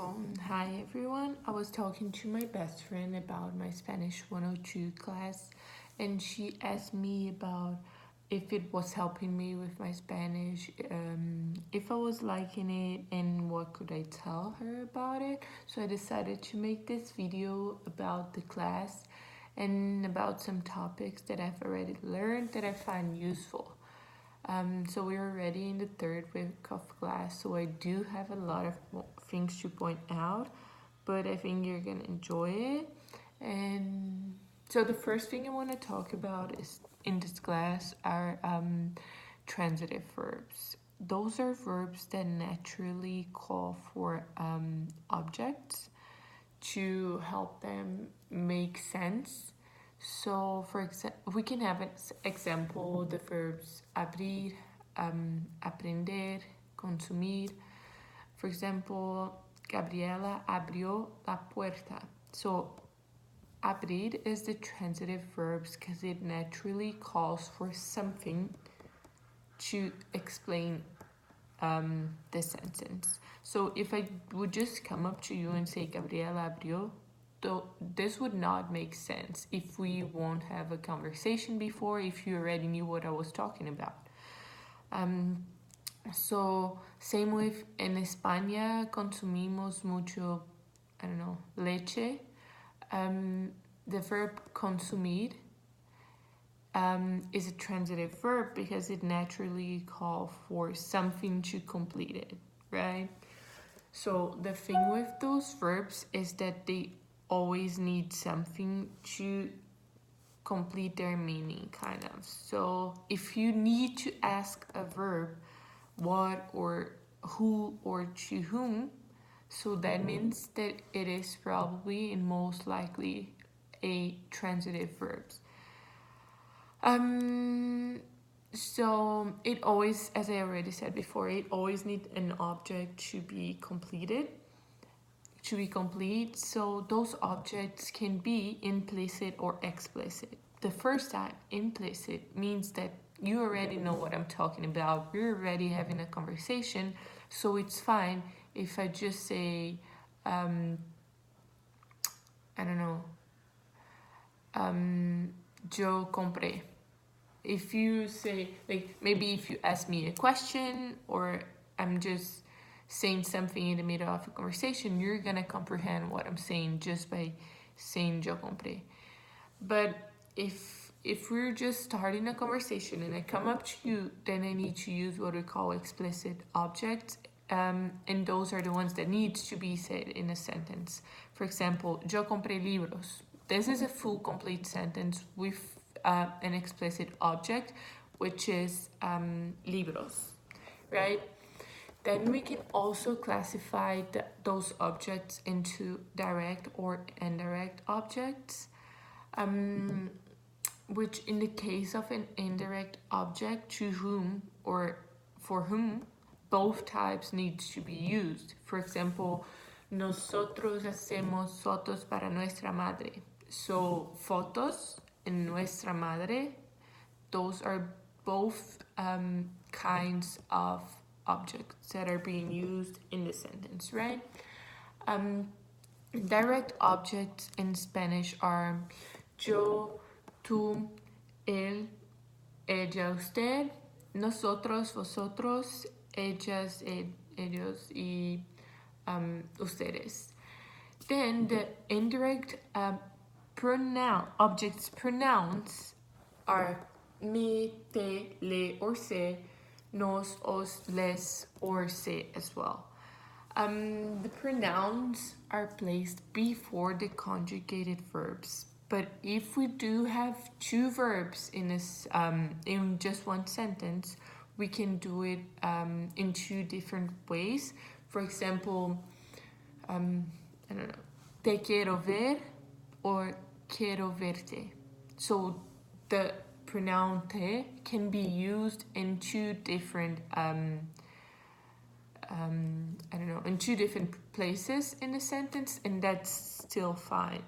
Hi everyone. I was talking to my best friend about my Spanish 102 class, and she asked me about if it was helping me with my Spanish, if I was liking it, and what could I tell her about it. So I decided to make this video about the class and about some topics that I've already learned that I find useful. So we're already in the third week of class, so I do have a lot of things to point out, but I think you're gonna enjoy it. And so the first thing I want to talk about is in this class are transitive verbs. Those are verbs that naturally call for objects to help them make sense. So, for example, we can have an example the verbs abrir, aprender, consumir. For example, Gabriela abrió la puerta. So, abrir is the transitive verbs because it naturally calls for something to explain the sentence. So if I would just come up to you and say Gabriela abrió, this would not make sense if we won't have a conversation before, if you already knew what I was talking about. So same with en España consumimos mucho, I don't know, leche. The verb consumir is a transitive verb because it naturally calls for something to complete it, right? So the thing with those verbs is that they always need something to complete their meaning, kind of. So if you need to ask a verb, what or who or to whom, so that means that it is probably and most likely a transitive verb. So it always, as I already said before, it always needs an object to be completed, to be complete. So those objects can be implicit or explicit. The first time, implicit, means that you already know what I'm talking about. We're already having a conversation, so it's fine if I just say, I don't know, yo compré. If you say, like, maybe if you ask me a question or I'm just saying something in the middle of a conversation, you're gonna comprehend what I'm saying just by saying yo compré. But if we're just starting a conversation and I come up to you, then I need to use what we call explicit objects, and those are the ones that need to be said in a sentence. For example, yo compré libros. This is a full complete sentence with an explicit object, which is libros, right? Then we can also classify those objects into direct or indirect objects, which in the case of an indirect object, to whom or for whom, both types need to be used. For example, nosotros hacemos fotos para nuestra madre. So fotos and nuestra madre, those are both kinds of objects that are being used in the sentence, right? Direct objects in Spanish are yo, tú, él, ella, usted, nosotros, vosotros, ellas, ellos, y ustedes. Then the indirect objects pronouns are me, te, le, or se, nos, os, les, or se as well. The pronouns are placed before the conjugated verbs. But if we do have two verbs in this in just one sentence, we can do it in two different ways. For example, I don't know, te quiero ver or quiero verte. So the pronoun te can be used in two different in two different places in a sentence, and that's still fine.